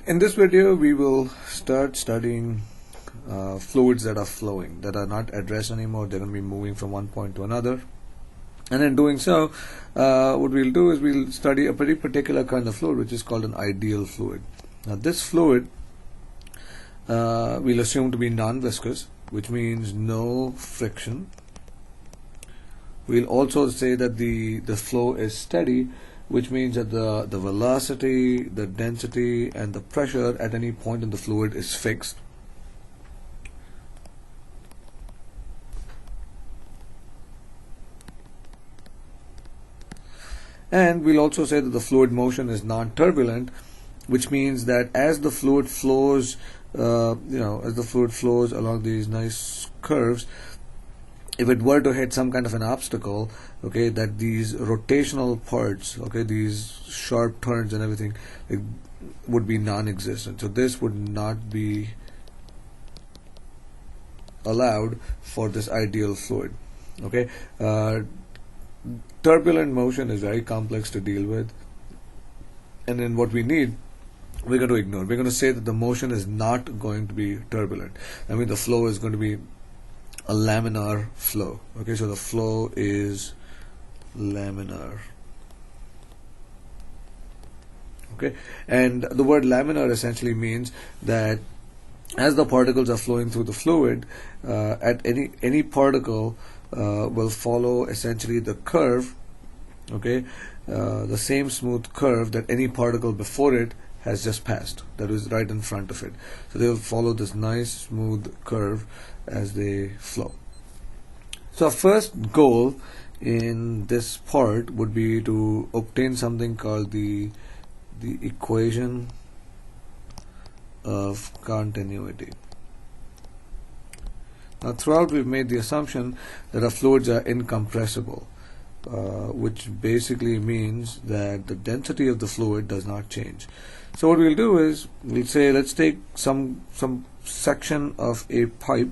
In this video, we will start studying fluids that are flowing, that are not at rest anymore. They're going to be moving from one point to another. And in doing so, what we'll do is we'll study a pretty particular kind of fluid, which is called an ideal fluid. Now, this fluid we'll assume to be non-viscous, which means no friction. We'll also say that the flow is steady, which means that the velocity, the density, and the pressure at any point in the fluid is fixed. And we'll also say that the fluid motion is non-turbulent, which means that as the fluid flows, as the fluid flows along these nice curves, if it were to hit some kind of an obstacle, okay, that these rotational parts, okay, these sharp turns and everything, it would be non-existent. So this would not be allowed for this ideal fluid. Okay, turbulent motion is very complex to deal with, and then what we need, we're going to ignore. We're going to say that the motion is not going to be turbulent. I mean, the flow is going to be a laminar flow. Okay, so the flow is laminar. Okay, and the word laminar essentially means that as the particles are flowing through the fluid, at any particle will follow essentially the curve, okay, the same smooth curve that any particle before it has just passed, that is right in front of it. So they will follow this nice smooth curve as they flow. So our first goal in this part would be to obtain something called the equation of continuity. Now, throughout we've made the assumption that our fluids are incompressible, which basically means that the density of the fluid does not change. So what we'll do is we'll say, let's take some section of a pipe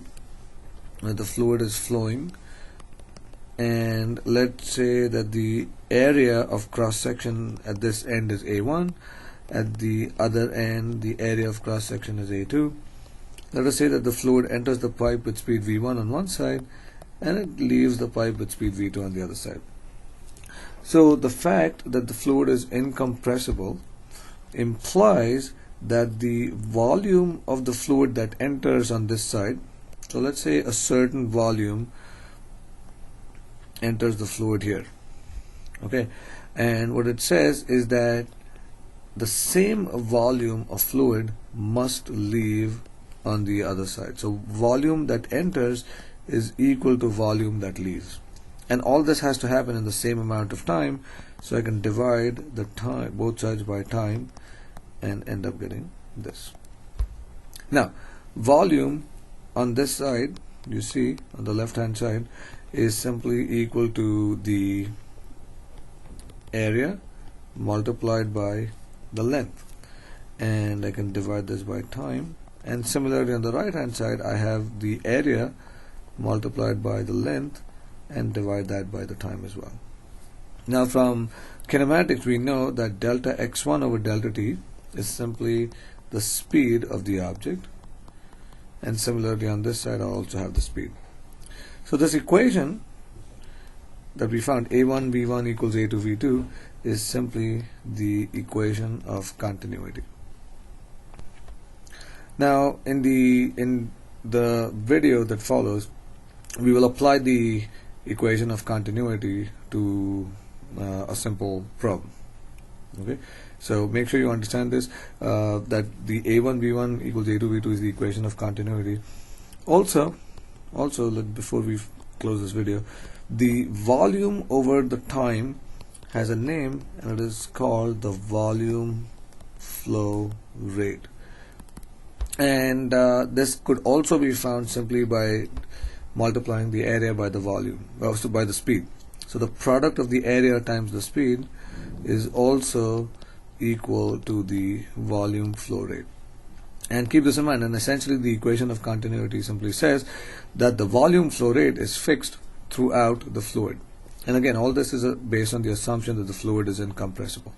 where the fluid is flowing, and let's say that the area of cross section at this end is A1, at the other end the area of cross section is A2. Let us say that the fluid enters the pipe with speed V1 on one side and it leaves the pipe with speed V2 on the other side. So the fact that the fluid is incompressible implies that the volume of the fluid that enters on this side, so let's say a certain volume enters the fluid here, okay, and what it says is that the same volume of fluid must leave on the other side. So volume that enters is equal to volume that leaves, and all this has to happen in the same amount of time. So I can divide the time, both sides, by time, and end up getting this. Now, volume on this side, you see on the left hand side, is simply equal to the area multiplied by the length, and I can divide this by time. And similarly on the right hand side, I have the area multiplied by the length and divide that by the time as well. Now, from kinematics we know that delta x1 over delta t is simply the speed of the object, and similarly on this side I also have the speed. So this equation that we found, A1 V1 equals A2 V2, is simply the equation of continuity. Now in the video that follows, we will apply the equation of continuity to a simple problem. Okay, so make sure you understand this, that the A1 V1 equals A2 V2 is the equation of continuity. Also, before we close this video, the volume over the time has a name, and it is called the volume flow rate. And this could also be found simply by multiplying the area by the volume, also by the speed. So the product of the area times the speed is also equal to the volume flow rate. And keep this in mind, and essentially the equation of continuity simply says that the volume flow rate is fixed throughout the fluid. And again, all this is based on the assumption that the fluid is incompressible.